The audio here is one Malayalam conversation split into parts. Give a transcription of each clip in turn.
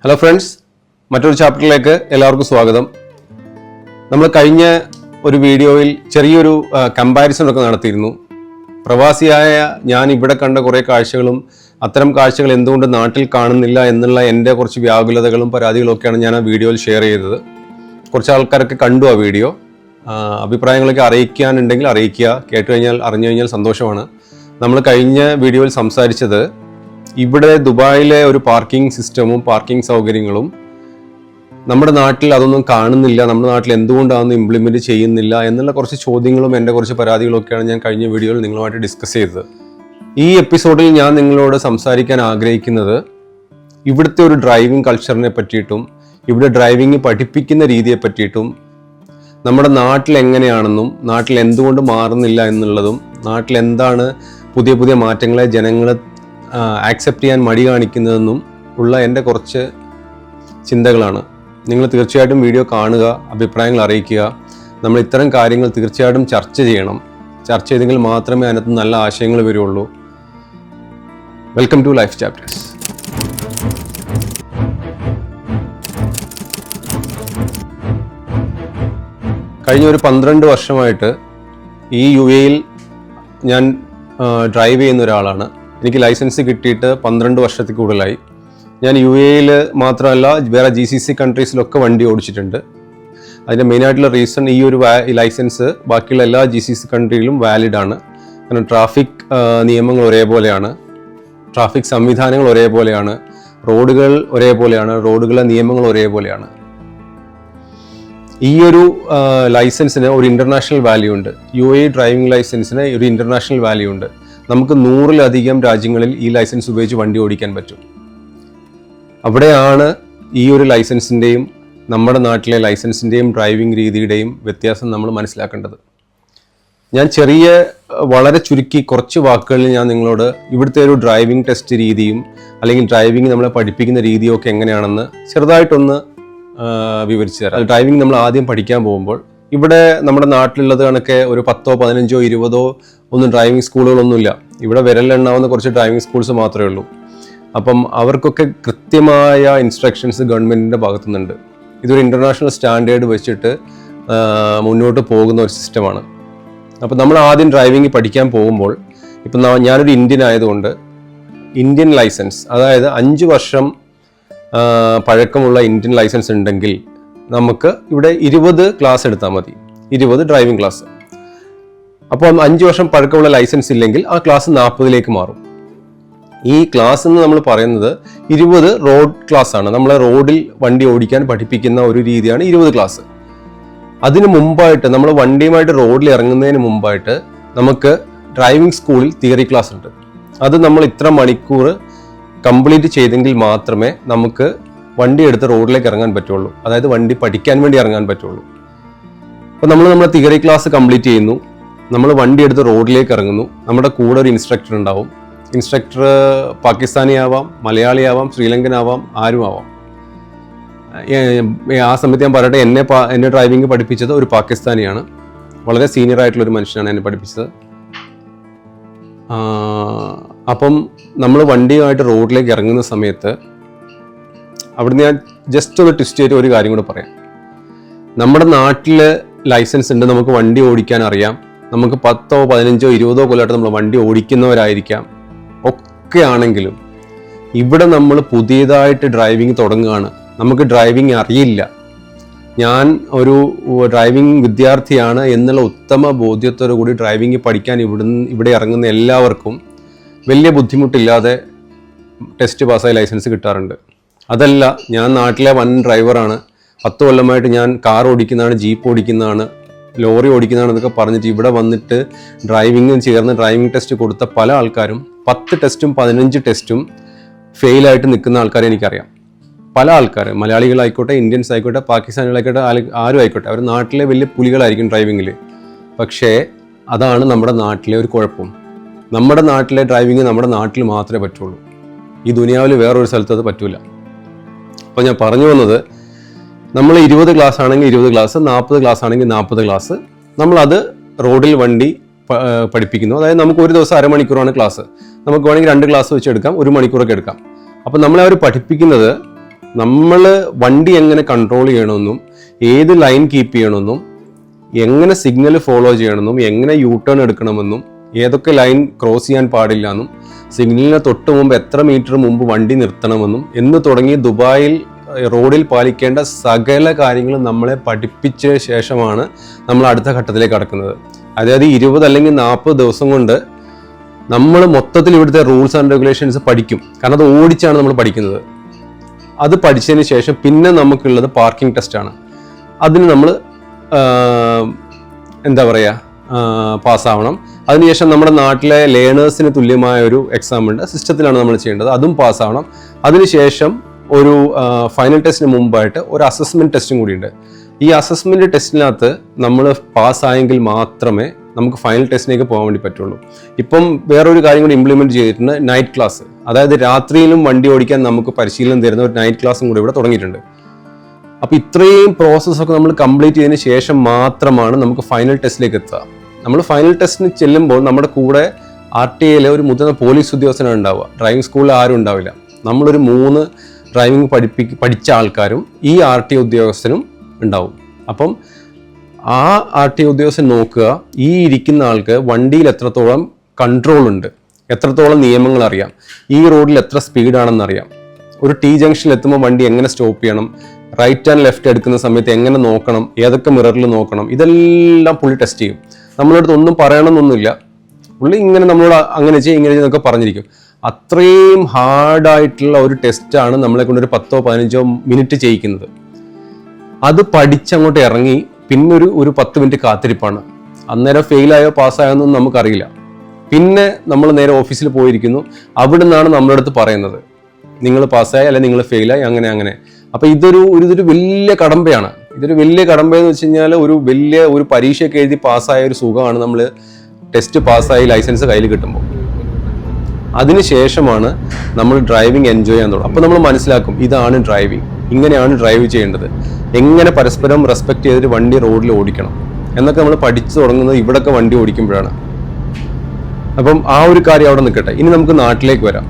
ഹലോ ഫ്രണ്ട്സ്, മറ്റൊരു ചാപ്റ്ററിലേക്ക് എല്ലാവർക്കും സ്വാഗതം. നമ്മൾ കഴിഞ്ഞ ഒരു വീഡിയോയിൽ ചെറിയൊരു കമ്പാരിസൺ ഒക്കെ നടത്തിയിരുന്നു. പ്രവാസിയായ ഞാൻ ഇവിടെ കണ്ട കുറേ കാഴ്ചകളും അത്തരം കാഴ്ചകൾ എന്തുകൊണ്ട് നാട്ടിൽ കാണുന്നില്ല എന്നുള്ള എൻ്റെ കുറച്ച് വ്യാകുലതകളും പരാതികളും ഒക്കെയാണ് ഞാൻ ആ വീഡിയോയിൽ ഷെയർ ചെയ്തത്. കുറച്ച് ആൾക്കാരൊക്കെ കണ്ടു ആ വീഡിയോ. അഭിപ്രായങ്ങളൊക്കെ അറിയിക്കാനുണ്ടെങ്കിൽ അറിയിക്കുക. അറിഞ്ഞു കഴിഞ്ഞാൽ സന്തോഷമാണ്. നമ്മൾ കഴിഞ്ഞ വീഡിയോയിൽ സംസാരിച്ചത് ഇവിടെ ദുബായിലെ ഒരു പാർക്കിംഗ് സിസ്റ്റമും പാർക്കിംഗ് സൗകര്യങ്ങളും നമ്മുടെ നാട്ടിൽ അതൊന്നും കാണുന്നില്ല, നമ്മുടെ നാട്ടിൽ എന്തുകൊണ്ടാണെന്ന് ഇംപ്ലിമെൻറ്റ് ചെയ്യുന്നില്ല എന്നുള്ള കുറച്ച് ചോദ്യങ്ങളും എൻ്റെ കുറച്ച് പരാതികളൊക്കെയാണ് ഞാൻ കഴിഞ്ഞ വീഡിയോയിൽ നിങ്ങളുമായിട്ട് ഡിസ്കസ് ചെയ്തത്. ഈ എപ്പിസോഡിൽ ഞാൻ നിങ്ങളോട് സംസാരിക്കാൻ ആഗ്രഹിക്കുന്നത് ഇവിടുത്തെ ഒരു ഡ്രൈവിംഗ് കൾച്ചറിനെ പറ്റിയിട്ടും ഇവിടെ ഡ്രൈവിംഗ് പഠിപ്പിക്കുന്ന രീതിയെ പറ്റിയിട്ടും നമ്മുടെ നാട്ടിൽ എങ്ങനെയാണെന്നും നാട്ടിൽ എന്തുകൊണ്ട് മാറുന്നില്ല എന്നുള്ളതും നാട്ടിൽ എന്താണ് പുതിയ പുതിയ മാറ്റങ്ങളെ ജനങ്ങൾ ആക്സെപ്റ്റ് ചെയ്യാൻ മടി കാണിക്കുന്നതെന്നും ഉള്ള എൻ്റെ കുറച്ച് ചിന്തകളാണ്. നിങ്ങൾ തീർച്ചയായിട്ടും വീഡിയോ കാണുക, അഭിപ്രായങ്ങൾ അറിയിക്കുക. നമ്മൾ ഇത്തരം കാര്യങ്ങൾ തീർച്ചയായിട്ടും ചർച്ച ചെയ്യണം. ചർച്ച ചെയ്തെങ്കിൽ മാത്രമേ അതിനകത്ത് നല്ല ആശയങ്ങൾ വരുള്ളൂ. Welcome to Life Chapters. കഴിഞ്ഞ ഒരു 12 വർഷമായിട്ട് ഈ UAE ഞാൻ ഡ്രൈവ് ചെയ്യുന്ന ഒരാളാണ്. എനിക്ക് ലൈസൻസ് കിട്ടിയിട്ട് 12 വർഷത്തിൽ കൂടുതലായി. ഞാൻ UAE മാത്രമല്ല വേറെ GCC കൺട്രീസിലൊക്കെ വണ്ടി ഓടിച്ചിട്ടുണ്ട്. അതിൻ്റെ മെയിനായിട്ടുള്ള റീസൺ ഈ ഒരു ലൈസൻസ് ബാക്കിയുള്ള എല്ലാ GCC കൺട്രിയിലും വാലിഡ് ആണ്. കാരണം ട്രാഫിക് നിയമങ്ങൾ ഒരേപോലെയാണ്, ട്രാഫിക് സംവിധാനങ്ങൾ ഒരേപോലെയാണ്, റോഡുകൾ ഒരേപോലെയാണ്, റോഡുകളിലെ നിയമങ്ങൾ ഒരേപോലെയാണ്. ഈ ഒരു ലൈസൻസിന് ഒരു ഇൻ്റർനാഷണൽ വാല്യൂ ഉണ്ട്. UAE ഡ്രൈവിംഗ് ലൈസൻസിന് ഒരു ഇൻ്റർനാഷണൽ വാല്യൂ ഉണ്ട്. നമുക്ക് 100-ലധികം രാജ്യങ്ങളിൽ ഈ ലൈസൻസ് ഉപയോഗിച്ച് വണ്ടി ഓടിക്കാൻ പറ്റും. അവിടെയാണ് ഈ ഒരു ലൈസൻസിൻ്റെയും നമ്മുടെ നാട്ടിലെ ലൈസൻസിൻ്റെയും ഡ്രൈവിംഗ് രീതിയുടെയും വ്യത്യാസം നമ്മൾ മനസ്സിലാക്കേണ്ടത്. ഞാൻ വളരെ ചുരുക്കി കുറച്ച് വാക്കുകളിൽ ഞാൻ നിങ്ങളോട് ഇവിടുത്തെ ഒരു ഡ്രൈവിംഗ് ടെസ്റ്റ് രീതിയും അല്ലെങ്കിൽ ഡ്രൈവിംഗ് നമ്മളെ പഠിപ്പിക്കുന്ന രീതിയും ഒക്കെ എങ്ങനെയാണെന്ന് ചെറുതായിട്ടൊന്ന് വിവരിച്ചു തരാം. ഡ്രൈവിംഗ് നമ്മൾ ആദ്യം പഠിക്കാൻ പോകുമ്പോൾ ഇവിടെ നമ്മുടെ നാട്ടിലുള്ളത് കണക്കെ ഒരു 10, 15, 20 ഒന്നും ഡ്രൈവിംഗ് സ്കൂളുകളൊന്നുമില്ല. ഇവിടെ വിരലെണ്ണാവുന്ന കുറച്ച് ഡ്രൈവിംഗ് സ്കൂൾസ് മാത്രമേ ഉള്ളൂ. അപ്പം അവർക്കൊക്കെ കൃത്യമായ ഇൻസ്ട്രക്ഷൻസ് ഗവൺമെൻറ്റിൻ്റെ ഭാഗത്തു നിന്നുണ്ട്. ഇതൊരു ഇൻ്റർനാഷണൽ സ്റ്റാൻഡേർഡ് വെച്ചിട്ട് മുന്നോട്ട് പോകുന്ന ഒരു സിസ്റ്റമാണ്. അപ്പം നമ്മൾ ആദ്യം ഡ്രൈവിംഗ് പഠിക്കാൻ പോകുമ്പോൾ ഇപ്പം ഞാനൊരു ഇന്ത്യൻ ആയതുകൊണ്ട് ഇന്ത്യൻ ലൈസൻസ്, അതായത് 5 വർഷം പഴക്കമുള്ള ഇന്ത്യൻ ലൈസൻസ് ഉണ്ടെങ്കിൽ നമുക്ക് ഇവിടെ 20 ക്ലാസ് എടുത്താൽ മതി, 20 ഡ്രൈവിംഗ് ക്ലാസ്. അപ്പോൾ 5 വർഷം പഴക്കമുള്ള ലൈസൻസ് ഇല്ലെങ്കിൽ ആ ക്ലാസ് 40ലേക്ക് മാറും. ഈ ക്ലാസ് എന്ന് നമ്മൾ പറയുന്നത് 20 റോഡ് ക്ലാസ് ആണ്. നമ്മളെ റോഡിൽ വണ്ടി ഓടിക്കാൻ പഠിപ്പിക്കുന്ന ഒരു രീതിയാണ് 20 ക്ലാസ്. അതിന് മുമ്പായിട്ട് നമ്മൾ വണ്ടിയുമായിട്ട് റോഡിൽ ഇറങ്ങുന്നതിന് മുമ്പായിട്ട് നമുക്ക് ഡ്രൈവിംഗ് സ്കൂളിൽ തിയറി ക്ലാസ് ഉണ്ട്. അത് നമ്മൾ ഇത്ര മണിക്കൂർ കംപ്ലീറ്റ് ചെയ്തെങ്കിൽ മാത്രമേ നമുക്ക് വണ്ടി എടുത്ത് റോഡിലേക്ക് ഇറങ്ങാൻ പറ്റുള്ളൂ, അതായത് വണ്ടി പഠിക്കാൻ വേണ്ടി ഇറങ്ങാൻ പറ്റുള്ളൂ. അപ്പോൾ നമ്മുടെ തിയറി ക്ലാസ് കംപ്ലീറ്റ് ചെയ്യുന്നു, നമ്മൾ വണ്ടി എടുത്ത് റോഡിലേക്ക് ഇറങ്ങുന്നു. നമ്മുടെ കൂടെ ഒരു ഇൻസ്ട്രക്ടർ ഉണ്ടാവും. ഇൻസ്ട്രക്ടർ പാകിസ്ഥാനി ആവാം, മലയാളി ആവാം, ശ്രീലങ്കൻ ആവാം, ആരും ആവാം. ആ സമയത്ത് ഞാൻ പറയട്ടെ, എന്നെ ഡ്രൈവിംഗ് പഠിപ്പിച്ചത് ഒരു പാകിസ്ഥാനിയാണ്. വളരെ സീനിയർ ആയിട്ടുള്ളൊരു മനുഷ്യനാണ് എന്നെ പഠിപ്പിച്ചത്. അപ്പം നമ്മൾ വണ്ടിയുമായിട്ട് റോഡിലേക്ക് ഇറങ്ങുന്ന സമയത്ത് അവിടുന്ന് ഞാൻ ജസ്റ്റ് ഒന്ന് ട്വിസ്റ്റ് ചെയ്തിട്ട് ഒരു കാര്യം കൂടെ പറയാം. നമ്മുടെ നാട്ടിൽ ലൈസൻസ് ഉണ്ട്, നമുക്ക് വണ്ടി ഓടിക്കാൻ അറിയാം, നമുക്ക് 10, 15, 20 കൊല്ലമായിട്ട് നമ്മൾ വണ്ടി ഓടിക്കുന്നവരായിരിക്കാം. ഒക്കെ ആണെങ്കിലും ഇവിടെ നമ്മൾ പുതിയതായിട്ട് ഡ്രൈവിംഗ് തുടങ്ങുകയാണ്, നമുക്ക് ഡ്രൈവിംഗ് അറിയില്ല, ഞാൻ ഒരു ഡ്രൈവിംഗ് വിദ്യാർത്ഥിയാണ് എന്നുള്ള ഉത്തമ ബോധ്യത്തോടു കൂടി ഡ്രൈവിംഗ് പഠിക്കാൻ ഇവിടെ ഇറങ്ങുന്ന എല്ലാവർക്കും വലിയ ബുദ്ധിമുട്ടില്ലാതെ ടെസ്റ്റ് പാസ്സായി ലൈസൻസ് കിട്ടാറുണ്ട്. അതല്ല, ഞാൻ നാട്ടിലെ വൻ ഡ്രൈവറാണ്, 10 കൊല്ലമായിട്ട് ഞാൻ കാർ ഓടിക്കുന്നതാണ്, ജീപ്പ് ഓടിക്കുന്നതാണ്, ലോറി ഓടിക്കുന്നതാണെന്നൊക്കെ പറഞ്ഞിട്ട് ഇവിടെ വന്നിട്ട് ഡ്രൈവിംഗും ചേർന്ന് ഡ്രൈവിംഗ് ടെസ്റ്റ് കൊടുത്ത പല ആൾക്കാരും 10 ടെസ്റ്റും 15 ടെസ്റ്റും ഫെയിലായിട്ട് നിൽക്കുന്ന ആൾക്കാരെ എനിക്കറിയാം. പല ആൾക്കാർ, മലയാളികളായിക്കോട്ടെ, ഇന്ത്യൻസ് ആയിക്കോട്ടെ, പാകിസ്ഥാനികളായിക്കോട്ടെ, ആരും ആയിക്കോട്ടെ, അവർ നാട്ടിലെ വലിയ പുലികളായിരിക്കും ഡ്രൈവിങ്ങിൽ. പക്ഷേ അതാണ് നമ്മുടെ നാട്ടിലെ ഒരു കുഴപ്പം. നമ്മുടെ നാട്ടിലെ ഡ്രൈവിങ് നമ്മുടെ നാട്ടിൽ മാത്രമേ പറ്റുള്ളൂ, ഈ ദുനിയാവിൽ വേറൊരു സ്ഥലത്ത് അത് പറ്റൂല. അപ്പോൾ ഞാൻ പറഞ്ഞു വന്നത്, നമ്മൾ 20 ക്ലാസ് ആണെങ്കിൽ 20 ക്ലാസ്, 40 ക്ലാസ് ആണെങ്കിൽ 40 ക്ലാസ് നമ്മളത് റോഡിൽ വണ്ടി പഠിപ്പിക്കുന്നു. അതായത് നമുക്ക് ഒരു ദിവസം അരമണിക്കൂറാണ് ക്ലാസ്, നമുക്ക് വേണമെങ്കിൽ 2 ക്ലാസ് വെച്ച് എടുക്കാം, 1 മണിക്കൂറൊക്കെ എടുക്കാം. അപ്പോൾ നമ്മളെ അവർ പഠിപ്പിക്കുന്നത് നമ്മൾ വണ്ടി എങ്ങനെ കൺട്രോൾ ചെയ്യണമെന്നും ഏത് ലൈൻ കീപ്പ് ചെയ്യണമെന്നും എങ്ങനെ സിഗ്നൽ ഫോളോ ചെയ്യണമെന്നും എങ്ങനെ യൂ ടേൺ എടുക്കണമെന്നും ഏതൊക്കെ ലൈൻ ക്രോസ് ചെയ്യാൻ പാടില്ല എന്നും സിഗ്നലിന് തൊട്ട് മുമ്പ് എത്ര മീറ്റർ മുമ്പ് വണ്ടി നിർത്തണമെന്നും എന്ന് തുടങ്ങി ദുബായിൽ റോഡിൽ പാലിക്കേണ്ട സകല കാര്യങ്ങളും നമ്മളെ പഠിപ്പിച്ച ശേഷമാണ് നമ്മൾ അടുത്ത ഘട്ടത്തിലേക്ക് കടക്കുന്നത്. അതായത് 20 അല്ലെങ്കിൽ 40 ദിവസം കൊണ്ട് നമ്മൾ മൊത്തത്തിൽ ഇവിടുത്തെ റൂൾസ് ആൻഡ് റെഗുലേഷൻസ് പഠിക്കും. കാരണം അത് ഓടിച്ചാണ് നമ്മൾ പഠിക്കുന്നത്. അത് പഠിച്ചതിന് ശേഷം പിന്നെ നമുക്കുള്ളത് പാർക്കിംഗ് ടെസ്റ്റാണ്. അതിന് നമ്മൾ എന്താ പറയുക, പാസ്സാവണം. അതിനുശേഷം നമ്മുടെ നാട്ടിലെ ലേണേഴ്സിന് തുല്യമായ ഒരു എക്സാം ഉണ്ട്, സിസ്റ്റത്തിലാണ് നമ്മൾ ചെയ്യേണ്ടത്, അതും പാസ്സാവണം. അതിനുശേഷം ഒരു ഫൈനൽ ടെസ്റ്റിന് മുമ്പായിട്ട് ഒരു അസസ്മെൻറ്റ് ടെസ്റ്റും കൂടിയുണ്ട്. ഈ അസസ്മെൻറ്റ് ടെസ്റ്റിനകത്ത് നമ്മൾ പാസ്സായെങ്കിൽ മാത്രമേ നമുക്ക് ഫൈനൽ ടെസ്റ്റിലേക്ക് പോകാൻ വേണ്ടി പറ്റുള്ളൂ. ഇപ്പം വേറൊരു കാര്യം കൂടി ഇംപ്ലിമെൻറ്റ് ചെയ്തിട്ടുണ്ട്, നൈറ്റ് ക്ലാസ്. അതായത് രാത്രിയിലും വണ്ടി ഓടിക്കാൻ നമുക്ക് പരിശീലനം തരുന്ന ഒരു നൈറ്റ് ക്ലാസ്സും കൂടി ഇവിടെ തുടങ്ങിയിട്ടുണ്ട്. അപ്പോൾ ഇത്രയും പ്രോസസ്സൊക്കെ നമ്മൾ കംപ്ലീറ്റ് ചെയ്തതിന് ശേഷം മാത്രമാണ് നമുക്ക് ഫൈനൽ ടെസ്റ്റിലേക്ക് എത്തുക. നമ്മൾ ഫൈനൽ ടെസ്റ്റിന് ചെല്ലുമ്പോൾ നമ്മുടെ കൂടെ RTA ഒരു മുതിർന്ന പോലീസ് ഉദ്യോഗസ്ഥനാണ് ഉണ്ടാവുക. ഡ്രൈവിംഗ് സ്കൂളിൽ ആരും ഉണ്ടാവില്ല. നമ്മളൊരു 3 ഡ്രൈവിംഗ് പഠിച്ച ആൾക്കാരും ഈ RTA ഉദ്യോഗസ്ഥനും ഉണ്ടാവും. അപ്പം ആ RTA ഉദ്യോഗസ്ഥൻ നോക്കുക, ഈ ഇരിക്കുന്ന ആൾക്ക് വണ്ടിയിൽ എത്രത്തോളം കൺട്രോൾ ഉണ്ട്, എത്രത്തോളം നിയമങ്ങൾ അറിയാം, ഈ റോഡിൽ എത്ര സ്പീഡാണെന്ന് അറിയാം, ഒരു T ജംഗ്ഷനിൽ എത്തുമ്പോൾ വണ്ടി എങ്ങനെ സ്റ്റോപ്പ് ചെയ്യണം, റൈറ്റ് ആൻഡ് ലെഫ്റ്റ് എടുക്കുന്ന സമയത്ത് എങ്ങനെ നോക്കണം, ഏതൊക്കെ മിററിൽ നോക്കണം, ഇതെല്ലാം പുള്ളി ടെസ്റ്റ് ചെയ്യും. നമ്മളടുത്ത് ഒന്നും പറയണമെന്നൊന്നുമില്ല, പുള്ളി ഇങ്ങനെ നമ്മളോട് അങ്ങനെ ചെയ്യും ഇങ്ങനെ ചെയ്യുന്നൊക്കെ പറഞ്ഞിരിക്കും. അത്രയും ഹാർഡായിട്ടുള്ള ഒരു ടെസ്റ്റാണ് നമ്മളെ കൊണ്ട് ഒരു 10-15 മിനിറ്റ് ചെയ്യിക്കുന്നത്. അത് പഠിച്ചങ്ങോട്ട് ഇറങ്ങി പിന്നെ ഒരു 10 മിനിറ്റ് കാത്തിരിപ്പാണ്. അന്നേരം ഫെയിലായോ പാസ്സായോ എന്നൊന്നും നമുക്കറിയില്ല. പിന്നെ നമ്മൾ നേരെ ഓഫീസിൽ പോയിരിക്കുന്നു. അവിടെ നിന്നാണ് നമ്മുടെ അടുത്ത് പറയുന്നത് നിങ്ങൾ പാസ്സായി അല്ലെങ്കിൽ നിങ്ങൾ ഫെയിലായി, അങ്ങനെ. അപ്പം ഇതൊരു വലിയ കടമ്പയാണ്. ഇതൊരു വലിയ കടമ്പയെന്ന് വെച്ച് കഴിഞ്ഞാൽ ഒരു പരീക്ഷയൊക്കെ എഴുതി പാസ്സായ ഒരു സുഖമാണ് നമ്മൾ ടെസ്റ്റ് പാസ്സായി ലൈസൻസ് കയ്യിൽ കിട്ടുമ്പോൾ. അതിനുശേഷമാണ് നമ്മൾ ഡ്രൈവിംഗ് എൻജോയ് ചെയ്യാൻ തുടങ്ങും. അപ്പോൾ നമ്മൾ മനസ്സിലാക്കും ഇതാണ് ഡ്രൈവിംഗ്, ഇങ്ങനെയാണ് ഡ്രൈവ് ചെയ്യേണ്ടത്, എങ്ങനെ പരസ്പരം റെസ്പെക്ട് ചെയ്തിട്ട് വണ്ടി റോഡിൽ ഓടിക്കണം എന്നൊക്കെ നമ്മൾ പഠിച്ചു തുടങ്ങുന്നത് ഇവിടൊക്കെ വണ്ടി ഓടിക്കുമ്പോഴാണ്. അപ്പം ആ ഒരു കാര്യം അവിടെ നിൽക്കട്ടെ. ഇനി നമുക്ക് നാട്ടിലേക്ക് വരാം.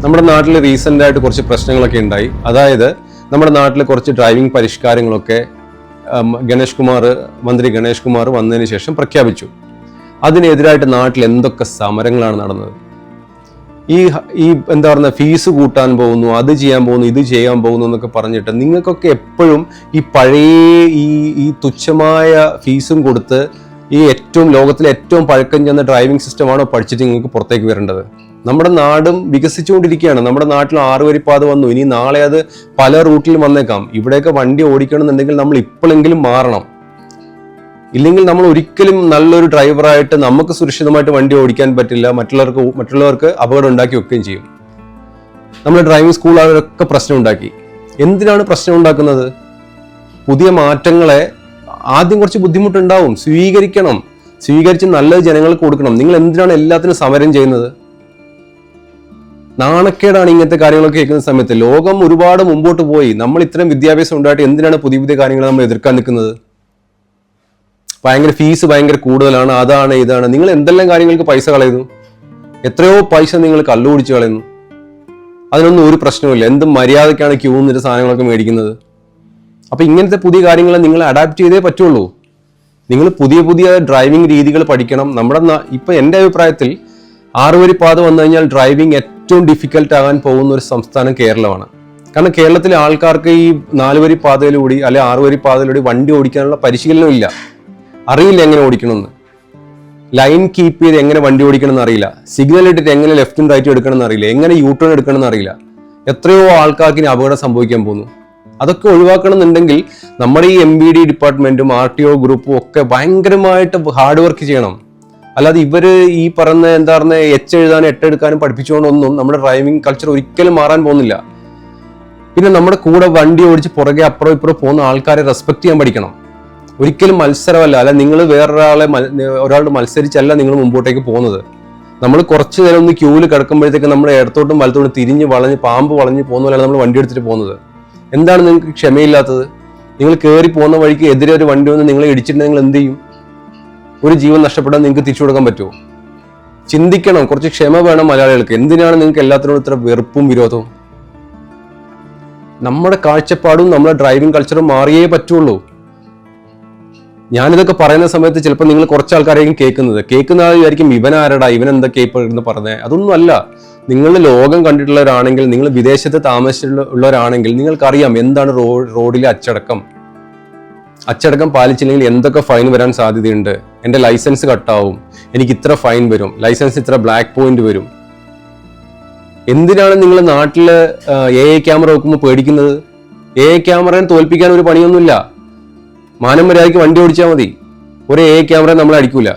നമ്മുടെ നാട്ടിൽ റീസെൻ്റ് ആയിട്ട് കുറച്ച് പ്രശ്നങ്ങളൊക്കെ ഉണ്ടായി. അതായത് നമ്മുടെ നാട്ടിൽ കുറച്ച് ഡ്രൈവിംഗ് പരിഷ്കാരങ്ങളൊക്കെ മന്ത്രി ഗണേഷ് കുമാർ വന്നതിന് ശേഷം പ്രഖ്യാപിച്ചു. അതിനെതിരായിട്ട് നാട്ടിൽ എന്തൊക്കെ സമരങ്ങളാണ് നടന്നത്. ഈ എന്താ പറയുക, ഫീസ് കൂട്ടാൻ പോകുന്നു, അത് ചെയ്യാൻ പോകുന്നു, ഇത് ചെയ്യാൻ പോകുന്നു എന്നൊക്കെ പറഞ്ഞിട്ട് നിങ്ങൾക്കൊക്കെ എപ്പോഴും ഈ പഴയ ഈ തുച്ഛമായ ഫീസും കൊടുത്ത് ഈ ലോകത്തിലെ ഏറ്റവും പഴക്കം ചെന്ന ഡ്രൈവിംഗ് സിസ്റ്റമാണോ പഠിച്ചിട്ട് നിങ്ങൾക്ക് പുറത്തേക്ക് വരേണ്ടത്? നമ്മുടെ നാടും വികസിച്ചുകൊണ്ടിരിക്കുകയാണ്. നമ്മുടെ നാട്ടിൽ 6 വരിപ്പാത വന്നു. ഇനി നാളെ അത് പല റൂട്ടിലും വന്നേക്കാം. ഇവിടെയൊക്കെ വണ്ടി ഓടിക്കണമെന്നുണ്ടെങ്കിൽ നമ്മൾ ഇപ്പോഴെങ്കിലും മാറണം. ഇല്ലെങ്കിൽ നമ്മൾ ഒരിക്കലും നല്ലൊരു ഡ്രൈവറായിട്ട് നമുക്ക് സുരക്ഷിതമായിട്ട് വണ്ടി ഓടിക്കാൻ പറ്റില്ല. മറ്റുള്ളവർക്ക് അപകടം ഉണ്ടാക്കി വെക്കുകയും ചെയ്യും. നമ്മൾ ഡ്രൈവിംഗ് സ്കൂളുകാരൊക്കെ പ്രശ്നം ഉണ്ടാക്കി. എന്തിനാണ് പ്രശ്നം ഉണ്ടാക്കുന്നത്? പുതിയ മാറ്റങ്ങളെ ആദ്യം കുറച്ച് ബുദ്ധിമുട്ടുണ്ടാവും, സ്വീകരിച്ച് നല്ലത് ജനങ്ങൾക്ക് കൊടുക്കണം. നിങ്ങൾ എന്തിനാണ് എല്ലാത്തിനും സമരം ചെയ്യുന്നത്? നാണക്കേടാണ് ഇങ്ങനത്തെ കാര്യങ്ങളൊക്കെ കേൾക്കുന്ന സമയത്ത്. ലോകം ഒരുപാട് മുമ്പോട്ട് പോയി. നമ്മൾ ഇത്രയും വിദ്യാഭ്യാസം ഉണ്ടായിട്ട് എന്തിനാണ് പുതിയ കാര്യങ്ങൾ നമ്മൾ എതിർക്കാൻ നിൽക്കുന്നത്? ഭയങ്കര കൂടുതലാണ്, അതാണ് ഇതാണ്. നിങ്ങൾ എന്തെല്ലാം കാര്യങ്ങൾക്ക് പൈസ കളയുന്നു? എത്രയോ പൈസ നിങ്ങൾ കള്ളുപിടിച്ച് കളയുന്നു. അതിനൊന്നും ഒരു പ്രശ്നമില്ല. എന്ത് മര്യാദയ്ക്കാണ് ക്യൂ നിന്നിട്ട് സാധനങ്ങളൊക്കെ മേടിക്കുന്നത്? അപ്പൊ ഇങ്ങനത്തെ പുതിയ കാര്യങ്ങൾ നിങ്ങൾ അഡാപ്റ്റ് ചെയ്തേ പറ്റുള്ളൂ. നിങ്ങൾ പുതിയ ഡ്രൈവിംഗ് രീതികൾ പഠിക്കണം. ഇപ്പൊ എൻ്റെ അഭിപ്രായത്തിൽ 6 വരിപ്പാത വന്നു കഴിഞ്ഞാൽ ഡ്രൈവിംഗ് ഏറ്റവും ഡിഫിക്കൽട്ട് ആകാൻ പോകുന്ന ഒരു സംസ്ഥാനം കേരളമാണ്. കാരണം കേരളത്തിലെ ആൾക്കാർക്ക് ഈ 4 വരിപ്പാതയിലൂടെ അല്ലെ 6 വരിപ്പാതയിലൂടെ വണ്ടി ഓടിക്കാനുള്ള പരിശീലനം ഇല്ല. അറിയില്ല എങ്ങനെ ഓടിക്കണമെന്ന്. ലൈൻ കീപ്പ് ചെയ്ത് എങ്ങനെ വണ്ടി ഓടിക്കണം എന്ന് അറിയില്ല. സിഗ്നൽ ഇട്ടിട്ട് എങ്ങനെ ലെഫ്റ്റും റൈറ്റും എടുക്കണം എന്ന് അറിയില്ല. എങ്ങനെ യൂട്ടേൺ എടുക്കണം എന്ന് അറിയില്ല. എത്രയോ ആൾക്കാർക്ക് ഇനി അപകടം സംഭവിക്കാൻ പോകുന്നു. അതൊക്കെ ഒഴിവാക്കണം എന്നുണ്ടെങ്കിൽ നമ്മുടെ ഈ MVD ഡിപ്പാർട്ട്മെന്റും RTO ഗ്രൂപ്പും ഒക്കെ ഭയങ്കരമായിട്ട് ഹാർഡ് വർക്ക് ചെയ്യണം. അല്ലാതെ ഇവര് ഈ പറഞ്ഞ എന്താ പറഞ്ഞ എഴുതാനും 8 എടുക്കാനും പഠിപ്പിച്ചുകൊണ്ടൊന്നും നമ്മുടെ ഡ്രൈവിംഗ് കൾച്ചർ ഒരിക്കലും മാറാൻ പോകുന്നില്ല. പിന്നെ നമ്മുടെ കൂടെ വണ്ടി ഓടിച്ച് പുറകെ അപ്പുറം ഇപ്പുറം പോകുന്ന ആൾക്കാരെ റെസ്പെക്ട് ചെയ്യാൻ പഠിക്കണം. ഒരിക്കലും മത്സരമല്ല. അല്ല, നിങ്ങൾ ഒരാളോട് മത്സരിച്ചല്ല നിങ്ങൾ മുമ്പോട്ടേക്ക് പോകുന്നത്. നമ്മൾ കുറച്ച് നേരം ഒന്ന് ക്യൂവിൽ കിടക്കുമ്പോഴത്തേക്ക് നമ്മുടെ ഇടത്തോട്ടും വലത്തോട്ടും തിരിഞ്ഞ് പാമ്പ് വളഞ്ഞ് പോകുന്ന പോലെയാണ് നമ്മൾ വണ്ടി എടുത്തിട്ട് പോകുന്നത്. എന്താണ് നിങ്ങൾക്ക് ക്ഷമയില്ലാത്തത്? നിങ്ങൾ കയറി പോകുന്ന വഴിക്ക് എതിരെ ഒരു വണ്ടി വന്ന് നിങ്ങളെ ഇടിച്ചിട്ടുണ്ടെങ്കിൽ നിങ്ങൾ എന്ത് ചെയ്യും? ഒരു ജീവൻ നഷ്ടപ്പെടാൻ നിങ്ങൾക്ക് തിരിച്ചു കൊടുക്കാൻ പറ്റുമോ? ചിന്തിക്കണം. കുറച്ച് ക്ഷമ വേണം മലയാളികൾക്ക്. എന്തിനാണ് നിങ്ങൾക്ക് എല്ലാത്തിനോടും ഇത്ര വെറുപ്പും വിരോധവും? നമ്മുടെ കാഴ്ചപ്പാടും നമ്മുടെ ഡ്രൈവിംഗ് കൾച്ചറും മാറിയേ പറ്റുള്ളൂ. ഞാനിതൊക്കെ പറയുന്ന സമയത്ത് ചിലപ്പോൾ നിങ്ങൾ കുറച്ച് ആൾക്കാരെയും കേൾക്കുന്ന ആൾ വിചാരിക്കും ഇവൻ ആരടാ, ഇവൻ എന്തൊക്കെ ഇപ്പോൾ ഇരുന്ന് പറഞ്ഞത്. അതൊന്നും അല്ല. നിങ്ങൾ ലോകം കണ്ടിട്ടുള്ളവരാണെങ്കിൽ, നിങ്ങൾ വിദേശത്ത് താമസിച്ചിട്ടുള്ളവരാണെങ്കിൽ നിങ്ങൾക്കറിയാം എന്താണ് റോഡിലെ അച്ചടക്കം പാലിച്ചില്ലെങ്കിൽ എന്തൊക്കെ ഫൈൻ വരാൻ സാധ്യതയുണ്ട്. എൻ്റെ ലൈസൻസ് കട്ടാവും, എനിക്ക് ഇത്ര ഫൈൻ വരും, ലൈസൻസ് ഇത്ര ബ്ലാക്ക് പോയിന്റ് വരും. എന്തിനാണ് നിങ്ങൾ നാട്ടിൽ AI ക്യാമറ വെക്കുമ്പോൾ പേടിക്കുന്നത്? AI ക്യാമറയെ തോൽപ്പിക്കാൻ ഒരു പണിയൊന്നുമില്ല. മാനം മര്യാദയ്ക്ക് വണ്ടി ഓടിച്ചാൽ മതി. ഒരു AI ക്യാമറ നമ്മളെ അടിക്കൂല.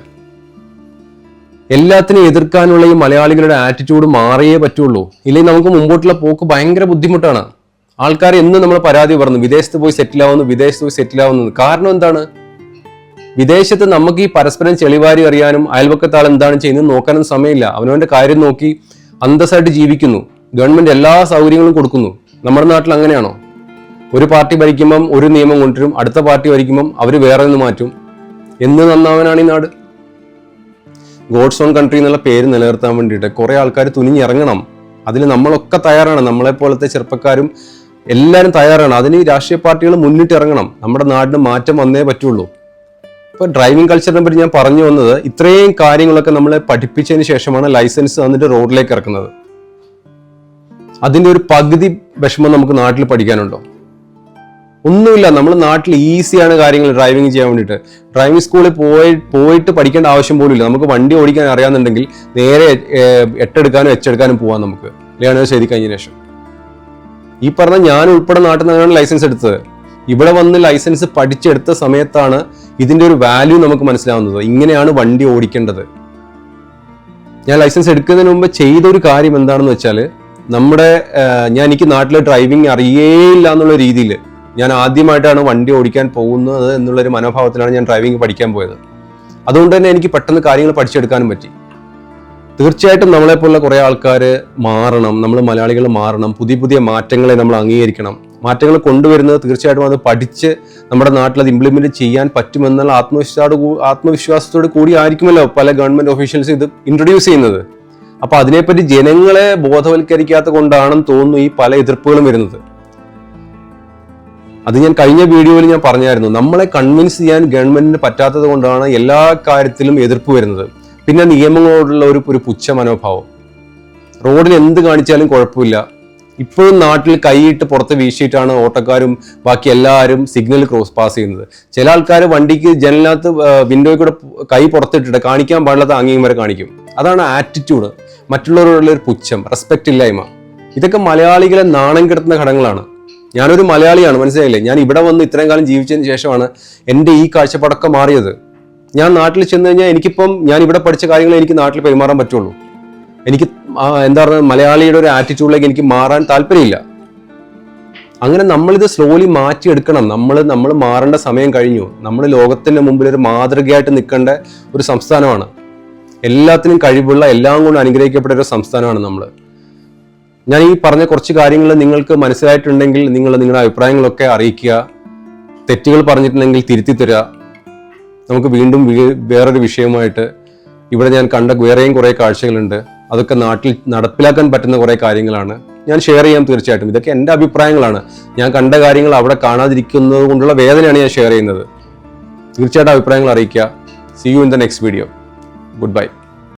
എല്ലാത്തിനും എതിർക്കാനുള്ള ഈ മലയാളികളുടെ ആറ്റിറ്റ്യൂഡ് മാറിയേ പറ്റുള്ളൂ. ഇല്ലെങ്കിൽ നമുക്ക് മുമ്പോട്ടുള്ള പോക്ക് ഭയങ്കര ബുദ്ധിമുട്ടാണ്. ആൾക്കാർ എന്ന് നമ്മൾ പരാതി പറഞ്ഞു വിദേശത്ത് പോയി സെറ്റിൽ ആവുന്നു. കാരണം എന്താണ്? വിദേശത്ത് നമുക്ക് ഈ പരസ്പരം ചെളിവാരി അറിയാനും അയൽപക്കത്തെ ആൾ എന്താണ് ചെയ്യുന്നത് നോക്കാനും സമയമില്ല. അവനവന്റെ കാര്യം നോക്കി അന്തസ്സായിട്ട് ജീവിക്കുന്നു. ഗവൺമെന്റ് എല്ലാ സൗകര്യങ്ങളും കൊടുക്കുന്നു. നമ്മുടെ നാട്ടിൽ അങ്ങനെയാണോ? ഒരു പാർട്ടി ഭരിക്കുമ്പം ഒരു നിയമം കൊണ്ടുവരും, അടുത്ത പാർട്ടി ഭരിക്കുമ്പം അവർ വേറെ ഒന്ന് മാറ്റും. എന്ന് നന്നാവാനാണ് ഈ നാട്? ഗോഡ്സ് ഓൺ കൺട്രി എന്നുള്ള പേര് നിലനിർത്താൻ വേണ്ടിയിട്ട് കുറെ ആൾക്കാർ തുനിഞ്ഞിറങ്ങണം. അതിൽ നമ്മളൊക്കെ തയ്യാറാണ്. നമ്മളെപ്പോലത്തെ ചെറുപ്പക്കാരും എല്ലാവരും തയ്യാറാണ്. അതിന് ഈ രാഷ്ട്രീയ പാർട്ടികൾ മുന്നിട്ടിറങ്ങണം. നമ്മുടെ നാടിന് മാറ്റം വന്നേ പറ്റുള്ളൂ. ഇപ്പൊ ഡ്രൈവിംഗ് കൾച്ചറിനെ പറ്റി ഞാൻ പറഞ്ഞു വന്നത്, ഇത്രയും കാര്യങ്ങളൊക്കെ നമ്മളെ പഠിപ്പിച്ചതിന് ശേഷമാണ് ലൈസൻസ് തന്നിട്ട് റോഡിലേക്ക് ഇറക്കുന്നത്. അതിന്റെ ഒരു പകുതി വിഷമം നമുക്ക് നാട്ടിൽ പഠിക്കാനുണ്ടോ? ഒന്നുമില്ല. നമ്മൾ നാട്ടിൽ ഈസിയാണ് കാര്യങ്ങൾ ഡ്രൈവിംഗ് ചെയ്യാൻ വേണ്ടിയിട്ട്. ഡ്രൈവിംഗ് സ്കൂളിൽ പോയിട്ട് പഠിക്കേണ്ട ആവശ്യം പോലും ഇല്ല. നമുക്ക് വണ്ടി ഓടിക്കാൻ അറിയാമെന്നുണ്ടെങ്കിൽ നേരെ 8 എടുക്കാനും H എടുക്കാനും പോവാം നമുക്ക് ലേണേഴ്സ് എഴുതി കഴിഞ്ഞ ശേഷം. ഈ പറഞ്ഞ ഞാൻ ഉൾപ്പെടെ നാട്ടിൽ നിന്നാണ് ലൈസൻസ് എടുത്തത്. ഇവിടെ വന്ന് ലൈസൻസ് പഠിച്ചെടുത്ത സമയത്താണ് ഇതിന്റെ ഒരു വാല്യൂ നമുക്ക് മനസ്സിലാവുന്നത്. ഇങ്ങനെയാണ് വണ്ടി ഓടിക്കേണ്ടത്. ഞാൻ ലൈസൻസ് എടുക്കുന്നതിന് മുമ്പ് ചെയ്ത ഒരു കാര്യം എന്താണെന്ന് വെച്ചാൽ, എനിക്ക് നാട്ടിലെ ഡ്രൈവിംഗ് അറിയേയില്ല എന്നുള്ള രീതിയിൽ ഞാൻ ആദ്യമായിട്ടാണ് വണ്ടി ഓടിക്കാൻ പോകുന്നത് എന്നുള്ളൊരു മനോഭാവത്തിലാണ് ഞാൻ ഡ്രൈവിംഗ് പഠിക്കാൻ പോയത്. അതുകൊണ്ട് തന്നെ എനിക്ക് പെട്ടെന്ന് കാര്യങ്ങൾ പഠിച്ചെടുക്കാനും പറ്റി. തീർച്ചയായിട്ടും നമ്മളെപ്പോലുള്ള കുറേ ആൾക്കാർ മാറണം. നമ്മൾ മലയാളികൾ മാറണം. പുതിയ മാറ്റങ്ങളെ നമ്മൾ അംഗീകരിക്കണം. മാറ്റങ്ങൾ കൊണ്ടുവരുന്നത് തീർച്ചയായിട്ടും അത് പഠിച്ച് നമ്മുടെ നാട്ടിൽ അത് ഇംപ്ലിമെന്റ് ചെയ്യാൻ പറ്റുമെന്നുള്ള ആത്മവിശ്വാസത്തോട് കൂടി ആയിരിക്കുമല്ലോ പല ഗവൺമെന്റ് ഒഫീഷ്യൽസ് ഇത് ഇൻട്രൊഡ്യൂസ് ചെയ്യുന്നത്. അപ്പൊ അതിനെപ്പറ്റി ജനങ്ങളെ ബോധവൽക്കരിക്കാത്ത കൊണ്ടാണെന്ന് തോന്നുന്നു ഈ പല എതിർപ്പുകളും വരുന്നത്. അത് ഞാൻ കഴിഞ്ഞ വീഡിയോയിൽ ഞാൻ പറഞ്ഞായിരുന്നു. നമ്മളെ കൺവിൻസ് ചെയ്യാൻ ഗവൺമെന്റിന് പറ്റാത്തത് കൊണ്ടാണ് എല്ലാ കാര്യത്തിലും എതിർപ്പ് വരുന്നത്. പിന്നെ നിയമങ്ങളോടുള്ള ഒരു പുച്ഛ മനോഭാവം. റോഡിൽ എന്ത് കാണിച്ചാലും കുഴപ്പമില്ല. ഇപ്പോഴും നാട്ടിൽ കൈയിട്ട് പുറത്ത് വീശിയിട്ടാണ് ഓട്ടോക്കാരും ബാക്കി എല്ലാവരും സിഗ്നൽ പാസ് ചെയ്യുന്നത്. ചില ആൾക്കാർ വണ്ടിക്ക് ജനലിനകത്ത് വിൻഡോയിൽ കൂടെ കൈ പുറത്തിട്ടിട്ട് കാണിക്കാൻ പാടില്ലാത്ത ആംഗ്യം വരെ കാണിക്കും. അതാണ് ആറ്റിറ്റ്യൂഡ്. മറ്റുള്ളവരോടുള്ള ഒരു പുച്ഛം, റെസ്പെക്ട് ഇല്ലായ്മ. ഇതൊക്കെ മലയാളികളെ നാണം കെടുത്തുന്ന ഘടകങ്ങളാണ്. ഞാനൊരു മലയാളിയാണ്, മനസ്സിലായില്ലേ? ഞാൻ ഇവിടെ വന്ന് ഇത്രയും കാലം ജീവിച്ചതിന് ശേഷമാണ് എൻ്റെ ഈ കാഴ്ചപ്പാടൊക്കെ മാറിയത്. ഞാൻ നാട്ടിൽ ചെന്ന് കഴിഞ്ഞാൽ ഞാൻ ഇവിടെ പഠിച്ച കാര്യങ്ങൾ എനിക്ക് നാട്ടിൽ പെരുമാറാൻ പറ്റുള്ളൂ. എനിക്ക് മലയാളിയുടെ ഒരു ആറ്റിറ്റ്യൂഡിലേക്ക് എനിക്ക് മാറാൻ താല്പര്യമില്ല. അങ്ങനെ നമ്മളിത് സ്ലോലി മാറ്റിയെടുക്കണം. നമ്മൾ മാറേണ്ട സമയം കഴിഞ്ഞു. നമ്മൾ ലോകത്തിന്റെ മുമ്പിൽ ഒരു മാതൃകയായിട്ട് നിൽക്കേണ്ട ഒരു സംസ്ഥാനമാണ്. എല്ലാത്തിനും കഴിവുള്ള, എല്ലാം കൊണ്ട് അനുഗ്രഹിക്കപ്പെട്ട ഒരു സംസ്ഥാനമാണ് നമ്മൾ. ഞാൻ ഈ പറഞ്ഞ കുറച്ച് കാര്യങ്ങൾ നിങ്ങൾക്ക് മനസ്സിലായിട്ടുണ്ടെങ്കിൽ നിങ്ങൾ നിങ്ങളുടെ അഭിപ്രായങ്ങളൊക്കെ അറിയിക്കുക. തെറ്റുകൾ പറഞ്ഞിട്ടുണ്ടെങ്കിൽ തിരുത്തി തരിക. നമുക്ക് വീണ്ടും വേറൊരു വിഷയമായിട്ട്, ഇവിടെ ഞാൻ കണ്ട വേറെയും കുറേ കാഴ്ചകളുണ്ട്. അതൊക്കെ നാട്ടിൽ നടപ്പിലാക്കാൻ പറ്റുന്ന കുറേ കാര്യങ്ങളാണ് ഞാൻ ഷെയർ ചെയ്യാം. തീർച്ചയായിട്ടും ഇതൊക്കെ എൻ്റെ അഭിപ്രായങ്ങളാണ്. ഞാൻ കണ്ട കാര്യങ്ങൾ അവിടെ കാണാതിരിക്കുന്നത് കൊണ്ടുള്ള വേദനയാണ് ഞാൻ ഷെയർ ചെയ്യുന്നത്. തീർച്ചയായിട്ടും അഭിപ്രായങ്ങൾ അറിയിക്കുക. See you in the next video. Goodbye.